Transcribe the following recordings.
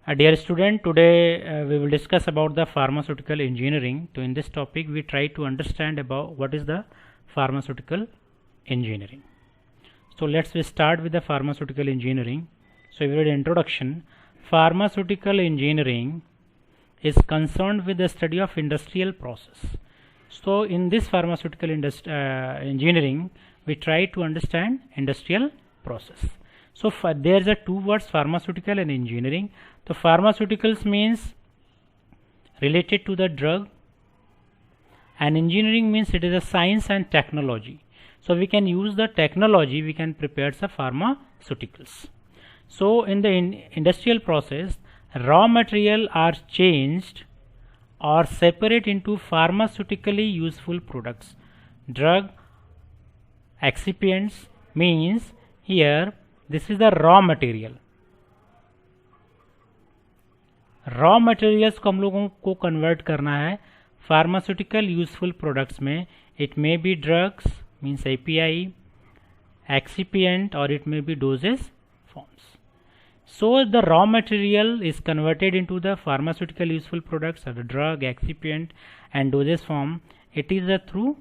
Dear student, today we will discuss about the pharmaceutical engineering. So in this topic we try to understand about what is the pharmaceutical engineering. So let's start with the pharmaceutical engineering. So we read introduction. Pharmaceutical engineering is concerned with the study of industrial process. So in this pharmaceutical engineering we try to understand industrial process. So there's a two words, pharmaceutical and engineering. So pharmaceuticals means related to the drug, and engineering means it is a science and technology. So we can use the technology, we can prepare the pharmaceuticals. So in the industrial process, raw material are changed or separate into pharmaceutically useful products. Drug excipients means here this is the raw material. Raw materials को हम लोगों को convert करना है pharmaceutical useful products में. It may be drugs means API, excipient और it may be dosage forms. So the raw material is converted into the pharmaceutical useful products और drug, excipient and dosage form. It is a through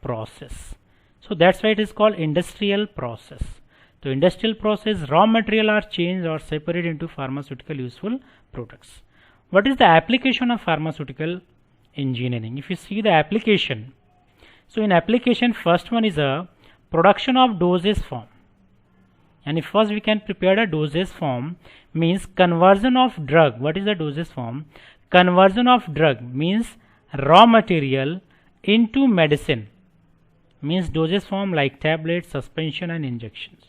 process. So that's why it is called industrial process. So industrial process, raw material are changed or separated into pharmaceutical useful products. What is the application of pharmaceutical engineering? If you see the application, so in application first one is a production of dosage form. And if first we can prepare a dosage form means conversion of drug. What is the dosage form? Conversion of drug means raw material into medicine, means dosage form like tablets, suspension and injections.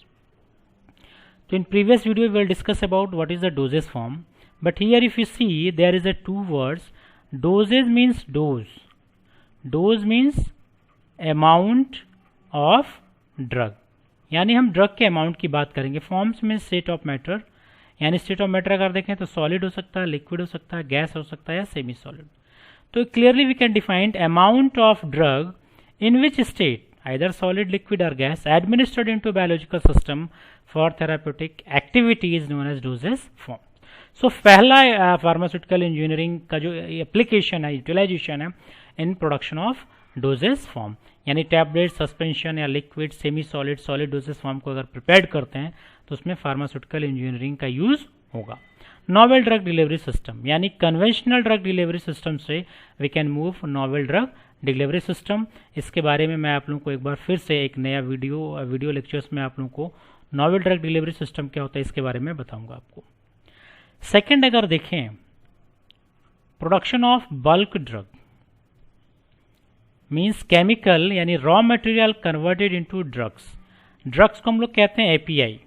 So in previous video we will discuss about what is the dosage form, but here if you see there is a two words. Dosage means dose. Dose means amount of drug. यानी हम drug के amount की बात करेंगे. Forms में state of matter, यानी state of matter अगर देखें तो सॉलिड हो सकता है, लिक्विड हो सकता है, गैस हो सकता है या सेमी सॉलिड. तो clearly we can define amount of drug in which state, either solid, liquid or gas, administered into biological system for therapeutic activity is known as dosage form. So पहला pharmaceutical engineering का जो application है, utilisation है in production of dosage form, यानी tablet, suspension या liquid, semi solid, solid dosage form को अगर prepare करते हैं तो उसमें फार्मास्यूटिकल इंजीनियरिंग का यूज होगा. नोवेल ड्रग डिलीवरी सिस्टम, यानी कन्वेंशनल ड्रग डिलीवरी सिस्टम से we can move novel drug delivery system. इसके बारे में मैं आप लोगों को एक बार फिर से एक नया वीडियो लेक्चर्स में आप लोगों को नोवेल ड्रग डिलीवरी सिस्टम क्या होता है इसके बारे में बताऊंगा आपको. सेकंड अगर देखें, production of bulk drug means chemical, यानी raw material converted into drugs. Drugs को हम लोग कहते हैं API,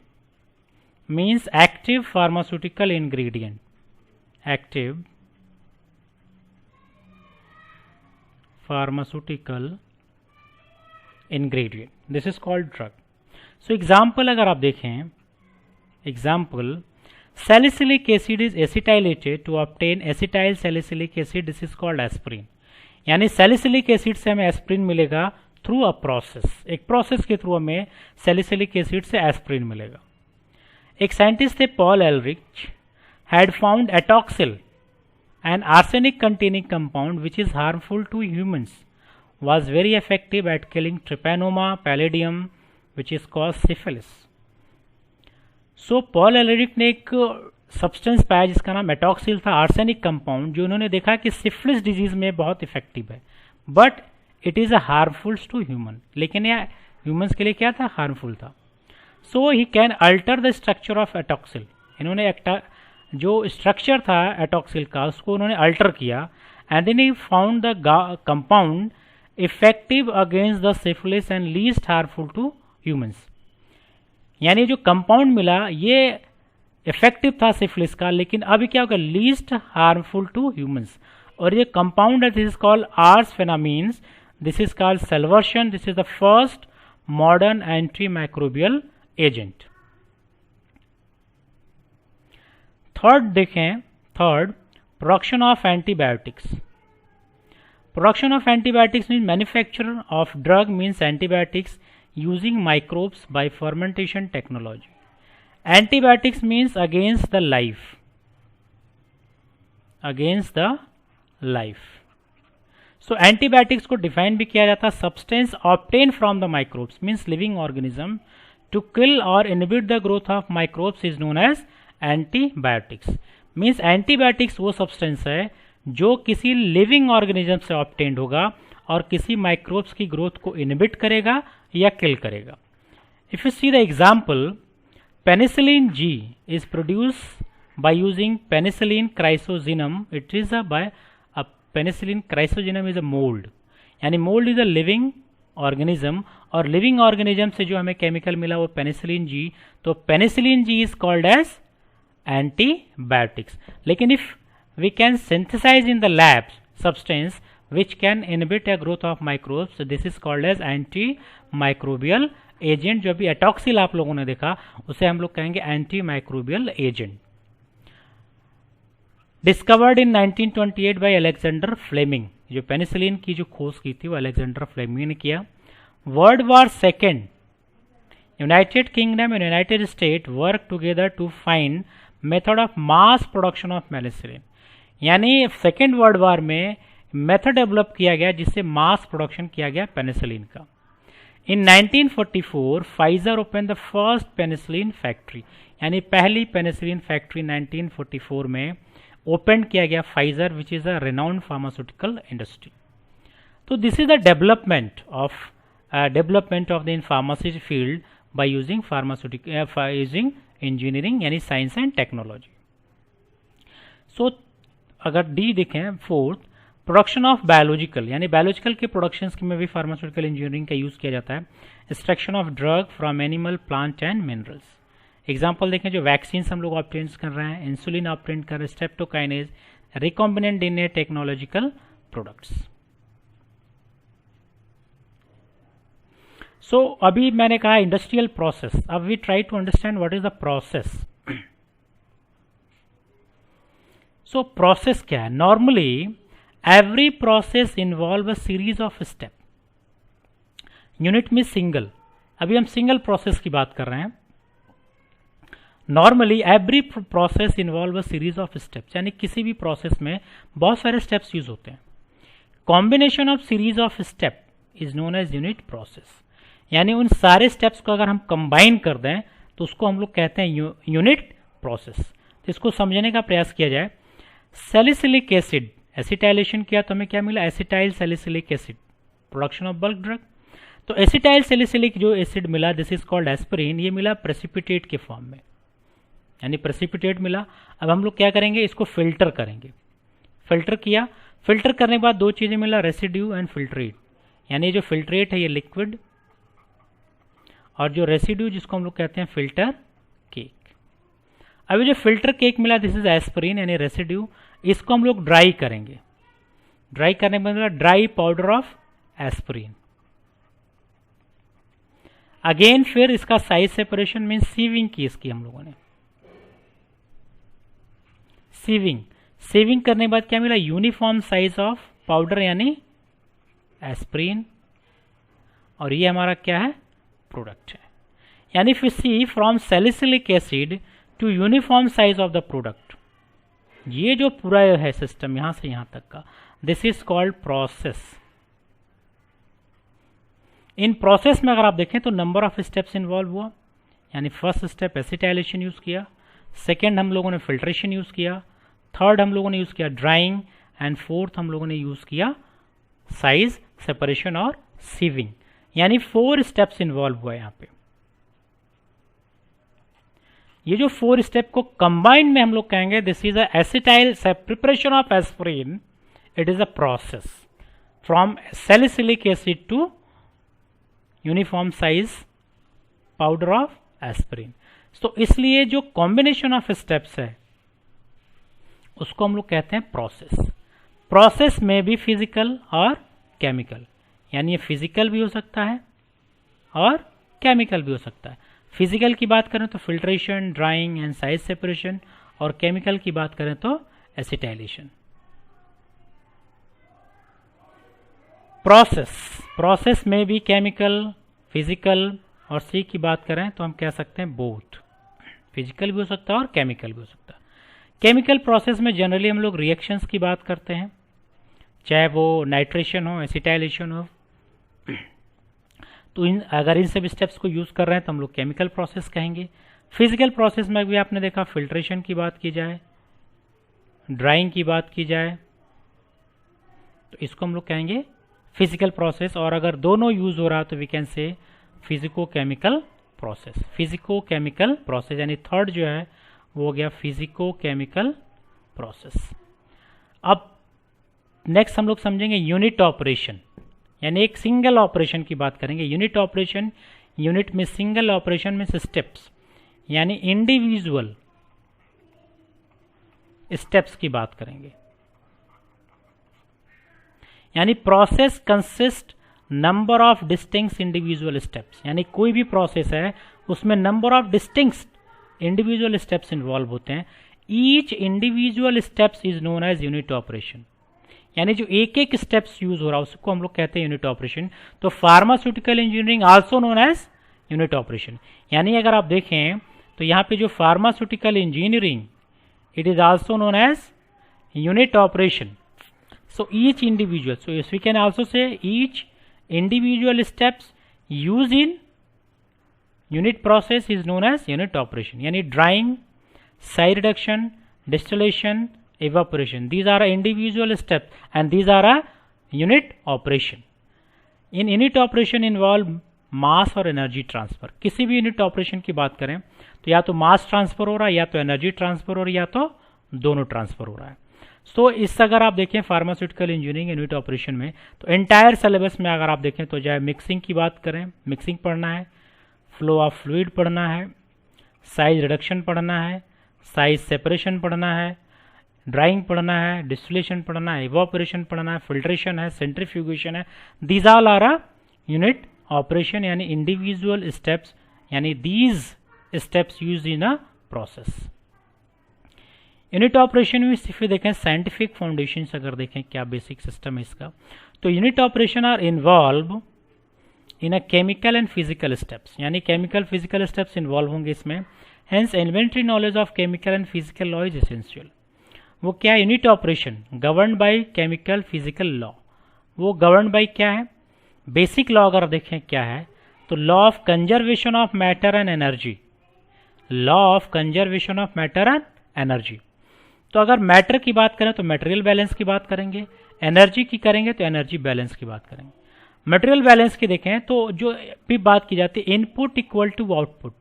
means active pharmaceutical ingredient. Active pharmaceutical ingredient, this is called drug. So example अगर आप देखें, example salicylic acid is acetylated to obtain acetyl salicylic acid, this is called aspirin. यानी salicylic acid से हमें aspirin मिलेगा through a process. एक process के through हमें salicylic acid से aspirin मिलेगा. एक साइंटिस्ट थे Paul Ehrlich, had found atoxyl, an arsenic containing compound which is harmful to humans, was very effective at killing trypanosoma pallidum which is cause syphilis. So Paul Ehrlich ने एक substance पाया जिसका नाम Atoxil था, arsenic compound, जो उन्होंने देखा कि सिफिलिस डिजीज में बहुत इफेक्टिव है, but it is a harmful to human. लेकिन यह ह्यूमंस के लिए क्या था? हार्मफुल था. So he can alter the structure of atoxyl. इन्होंने जो स्ट्रक्चर था एटॉक्सिल का उसको उन्होंने अल्टर किया, and then he found the compound effective against the syphilis and least harmful to humans. यानी जो कंपाउंड मिला ये इफेक्टिव था सिफिलिस का, लेकिन अभी क्या होगा? Least harmful to humans. और ये कंपाउंड है, this is called arsphenamines, this is called salvarsan, this is the first modern anti microbial agent. Third देखें, third production of antibiotics. Production of antibiotics means manufacture of drug means antibiotics using microbes by fermentation technology. Antibiotics means against the life. Against the life. So antibiotics को define भी किया जाता है, substance obtain from the microbes means living organism to kill और inhibit the growth of microbes is known as antibiotics. Means antibiotics वो substance है जो किसी लिविंग ऑर्गेनिज्म से ऑब्टेन्ड होगा और किसी माइक्रोब्स की ग्रोथ को इनहिबिट करेगा या किल करेगा। If you see the example, penicillin G is produce by using penicillin chrysogenum. It is by a penicillin chrysogenum is a mold, यानी mold is a living organism और living organism से जो हमें chemical मिला वो penicillin G, तो penicillin G is called as antibiotics. लेकिन if we can synthesize in the lab substance which can inhibit a growth of microbes, so this is called as antimicrobial agent. जो अभी Atoxil आप लोगों ने देखा उसे हम लोग कहेंगे antimicrobial agent. Discovered in 1928 by Alexander Fleming. जो पेनिसिलिन की जो खोज की थी वो अलेक्जेंडर फ्लेमिंग ने किया। World war second, United Kingdom and United State work together to find method of mass production of penicillin, यानी सेकेंड वर्ल्ड वॉर में मेथड डेवलप किया गया जिससे मास प्रोडक्शन किया गया पेनिसिलिन का। In 1944 Pfizer open the first penicillin factory, यानी पहली पेनिसिलिन फैक्ट्री 1944 में ओपन किया गया Pfizer which is a renowned pharmaceutical industry. तो this is the development of the in pharmacy field by using using engineering यानी science and technology. सो अगर D देखें fourth, production of biological, यानी biological के production में भी फार्मास्यूटिकल इंजीनियरिंग का use किया जाता है। Extraction of drug from animal, plant and minerals. Example देखें, जो वैक्सीन्स हम लोग ऑब्टेन कर रहे हैं, इंसुलिन ऑब्टेन कर रहे हैं, streptokinase, recombinant DNA technological products. So अभी मैंने कहा इंडस्ट्रियल प्रोसेस, अब we try to understand what is the process. So process क्या है? Normally every process involve a series of step. Unit में सिंगल, अभी हम सिंगल प्रोसेस की बात कर रहे हैं। Normally every process involve a series of steps, यानी किसी भी प्रोसेस में बहुत सारे स्टेप्स यूज होते हैं। Combination of series of step is known as unit process, यानी उन सारे स्टेप्स को अगर हम कंबाइन कर दें तो उसको हम लोग कहते हैं यूनिट प्रोसेस। तो इसको समझने का प्रयास किया जाए। सैलिसिलिक एसिड एसिटाइलेशन किया तो हमें क्या मिला? Acetyl salicylic acid, production of bulk drug. तो एसिटाइल सैलिसिलिक जो एसिड मिला दिस इज कॉल्ड एस्पिरिन, ये मिला प्रेसिपिटेट के फॉर्म में, यानी प्रेसिपिटेट मिला। अब हम लोग क्या करेंगे? इसको फिल्टर करेंगे। फिल्टर किया, फिल्टर करने के बाद दो चीजें मिला, रेसिड्यू एंड फिल्ट्रेट, यानी जो फिल्ट्रेट है ये लिक्विड और जो रेसिड्यू जिसको हम लोग कहते हैं फिल्टर केक। अब जो फिल्टर केक मिला दिस इज एस्पिरिन यानी रेसिड्यू, इसको हम लोग ड्राई करेंगे। ड्राई करने के बाद dry powder of aspirin. Again फिर इसका साइज सेपरेशन मीन सीविंग की इसकी हम लोगों ने, सीविंग करने के बाद क्या मिला? यूनिफॉर्म साइज ऑफ पाउडर यानी एस्पिरिन, और ये हमारा क्या है? प्रोडक्ट है। यानी फिर see from salicylic acid to uniform size of the product, ये जो पूरा है सिस्टम यहां से यहां तक का, this is called process. In process में अगर आप देखें तो नंबर ऑफ स्टेप्स इन्वॉल्व हुआ, यानी फर्स्ट स्टेप एसिटाइलेशन यूज किया, सेकेंड हम लोगों ने फिल्ट्रेशन यूज किया, थर्ड हम लोगों ने यूज किया ड्राइंग, एंड फोर्थ हम लोगों ने यूज किया साइज सेपरेशन और सीविंग, यानी 4 स्टेप्स इन्वॉल्व हुआ यहाँ पे। ये जो 4 स्टेप को कंबाइंड में हम लोग कहेंगे this is acetyl preparation of aspirin, it is a process from salicylic acid to uniform size powder of aspirin. तो इसलिए जो कॉम्बिनेशन ऑफ स्टेप्स है उसको हम लोग कहते हैं प्रोसेस। प्रोसेस में भी फिजिकल और केमिकल, यानी ये फिजिकल भी हो सकता है और केमिकल भी हो सकता है। फिजिकल की बात करें तो filtration, drawing and size separation, और केमिकल की बात करें तो एसिटाइलेशन। प्रोसेस में भी केमिकल, फिजिकल, और सी की बात करें तो हम कह सकते हैं बोथ, फिजिकल भी हो सकता है और केमिकल भी हो सकता है। केमिकल प्रोसेस में जनरली हम लोग रिएक्शंस की बात करते हैं, चाहे वो नाइट्रेशन हो, एसिटाइलेशन हो। तो अगर इन सब स्टेप्स को यूज़ कर रहे हैं तो हम लोग केमिकल प्रोसेस कहेंगे। फिजिकल प्रोसेस में भी आपने देखा, फिल्ट्रेशन की बात की जाए, ड्राइंग की बात की जाए, तो इसको हम लोग कहेंगे फिजिकल प्रोसेस। और अगर दोनों यूज हो रहा तो we can say physico chemical process. Physico chemical process यानी थर्ड जो है वो हो गया फिजिको केमिकल प्रोसेस। अब नेक्स्ट हम लोग समझेंगे यूनिट ऑपरेशन, यानी एक सिंगल ऑपरेशन की बात करेंगे। यूनिट ऑपरेशन, यूनिट में सिंगल ऑपरेशन में स्टेप्स यानी इंडिविजुअल स्टेप्स की बात करेंगे। यानी process consist number of distinct individual steps, यानी कोई भी प्रोसेस है उसमें number of distinct individual steps involve होते हैं। Each individual steps is known as unit operation, यानी जो एक एक स्टेप्स यूज हो रहा है उसको हम लोग कहते हैं यूनिट ऑपरेशन। तो pharmaceutical engineering also known as unit operation. यानी अगर आप देखें तो यहाँ पे जो pharmaceutical engineering, it is also known as unit operation. So each individual, so yes, we can also say each individual steps used in unit process is known as unit operation. यानी drying, side reduction, distillation, evaporation, these are individual steps and these are a unit operation. In unit operation involve मास और energy transfer. किसी भी unit operation की बात करें तो या तो मास ट्रांसफर हो रहा है, या तो एनर्जी ट्रांसफर हो रहा है, या तो दोनों ट्रांसफर हो रहा है। सो इस अगर आप देखें फार्मास्यूटिकल इंजीनियरिंग यूनिट ऑपरेशन में, तो एंटायर सिलेबस में अगर आप देखें तो चाहे मिक्सिंग की बात करें, मिक्सिंग पढ़ना है, फ्लो ऑफ फ्लूइड पढ़ना है, साइज रिडक्शन पढ़ना है, साइज सेपरेशन पढ़ना है, ड्राइंग पढ़ना है, डिस्टिलेशन पढ़ना है, इवोपरेशन पढ़ना है, फिल्ट्रेशन है, सेंट्रीफ्यूगेशन है, these all are a unit operation यानी इंडिविजुअल स्टेप्स, यानी these steps use in a process. Unit operation में सिर्फ देखें साइंटिफिक फाउंडेशन अगर देखें क्या बेसिक सिस्टम है इसका, तो unit operation are involve in a chemical and physical steps, यानी केमिकल फिजिकल स्टेप्स इन्वॉल्व होंगे इसमें। Hence elementary knowledge of chemical and physical law is essential. वो क्या है? Unit operation govern by chemical physical law. वो govern by क्या है? Basic law अगर देखें क्या है तो law of conservation of matter and energy, law of conservation of matter and energy. तो अगर मैटर की बात करें तो मटेरियल बैलेंस की बात करेंगे, एनर्जी की करेंगे तो एनर्जी बैलेंस की बात करेंगे। मटेरियल बैलेंस की देखें तो जो भी बात की जाती है इनपुट इक्वल टू आउटपुट,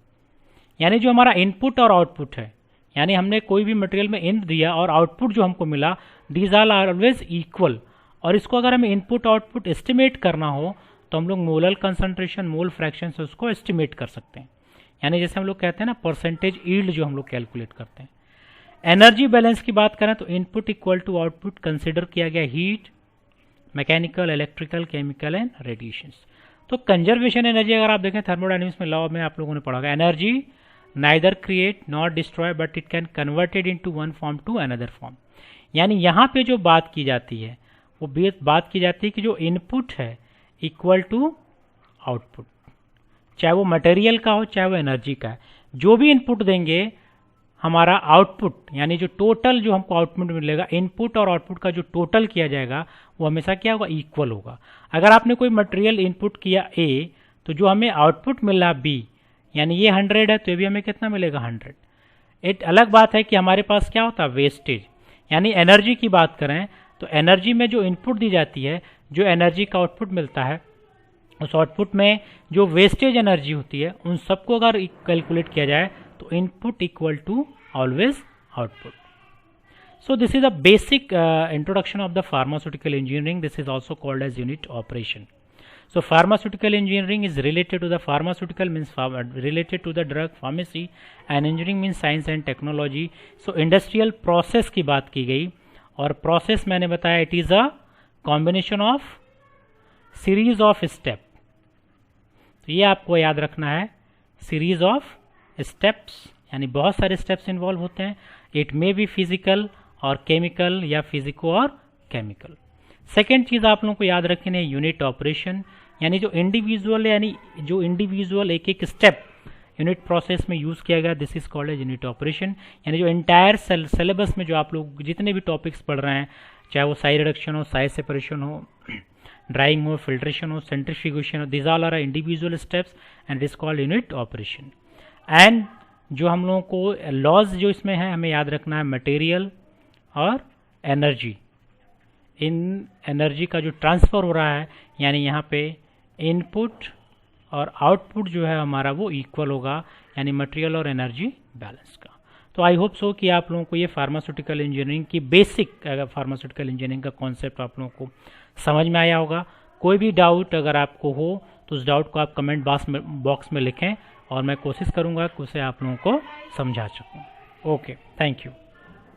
यानी जो हमारा इनपुट और आउटपुट है, यानी हमने कोई भी मटेरियल में इन दिया और आउटपुट जो हमको मिला, दीज आर ऑलवेज इक्वल। और इसको अगर हमें इनपुट आउटपुट एस्टिमेट करना हो तो हम लोग मोलर कंसंट्रेशन, मोल फ्रैक्शन से उसको एस्टिमेट कर सकते हैं, यानी जैसे हम लोग कहते हैं ना परसेंटेज यील्ड जो हम लोग कैलकुलेट करते हैं। एनर्जी बैलेंस की बात करें तो input equal to output consider किया गया heat, mechanical, electrical, chemical and radiations. तो कंजर्वेशन एनर्जी अगर आप देखें थर्मोडायनेमिक्स में लॉ में आप लोगों ने पढ़ा होगा, energy neither create not destroy but it can converted into one form to another form. यानी यहाँ पे जो बात की जाती है वो बात की जाती है कि जो इनपुट है इक्वल टू आउटपुट, चाहे वो मटेरियल का हो चाहे वो एनर्जी का है, जो भी इनपुट देंगे हमारा आउटपुट, यानी जो टोटल जो हमको आउटपुट मिलेगा, इनपुट और आउटपुट का जो टोटल किया जाएगा वो हमेशा क्या होगा? इक्वल होगा। अगर आपने कोई मटेरियल इनपुट किया ए तो जो हमें आउटपुट मिल रहा बी, यानी ये 100 है तो ये भी हमें कितना मिलेगा? 100। एक अलग बात है कि हमारे पास क्या होता है? वेस्टेज। यानी एनर्जी की बात करें तो एनर्जी में जो इनपुट दी जाती है, जो एनर्जी का आउटपुट मिलता है, उस आउटपुट में जो वेस्टेज एनर्जी होती है उन सबको अगर कैलकुलेट किया जाए तो input equal to always output. So this is a basic introduction of the pharmaceutical engineering. This is also called as unit operation. So pharmaceutical engineering is related to the pharmaceutical means related to the drug, pharmacy, and engineering means science and technology. So industrial process की बात की गई और process मैंने बताया it is a combination of series of step. तो ये आपको याद रखना है, series of steps, यानी बहुत सारे steps इन्वॉल्व होते हैं. It may be physical और केमिकल या फिजिको और केमिकल. सेकेंड चीज़ आप लोगों को याद रखनी है यूनिट ऑपरेशन, यानी जो इंडिविजुअल एक एक स्टेप यूनिट प्रोसेस में यूज़ किया गया, this is called as unit operation. यानी जो एंटायर सिलेबस में जो आप लोग जितने भी टॉपिक्स पढ़ रहे हैं, चाहे वो साइज रिडक्शन हो, साइज सेपरेशन हो, ड्राइंग हो, फिल्ट्रेशन हो, सेंट्रीफ्यूगेशन हो, this all are individual steps and this called unit operation. And जो हम लोगों को लॉज जो इसमें है हमें याद रखना है, मटेरियल और एनर्जी, इन एनर्जी का जो ट्रांसफ़र हो रहा है, यानी यहाँ पे इनपुट और आउटपुट जो है हमारा वो इक्वल होगा, यानी मटेरियल और एनर्जी बैलेंस का। तो आई होप सो कि आप लोगों को ये फार्मास्यूटिकल इंजीनियरिंग की बेसिक फार्मास्यूटिकल इंजीनियरिंग का कॉन्सेप्ट आप लोगों को समझ में आया होगा। कोई भी डाउट अगर आपको हो तो उस डाउट को आप कमेंट बॉक्स में लिखें और मैं कोशिश करूँगा कि उसे आप लोगों को समझा सकूँ। Okay, thank you.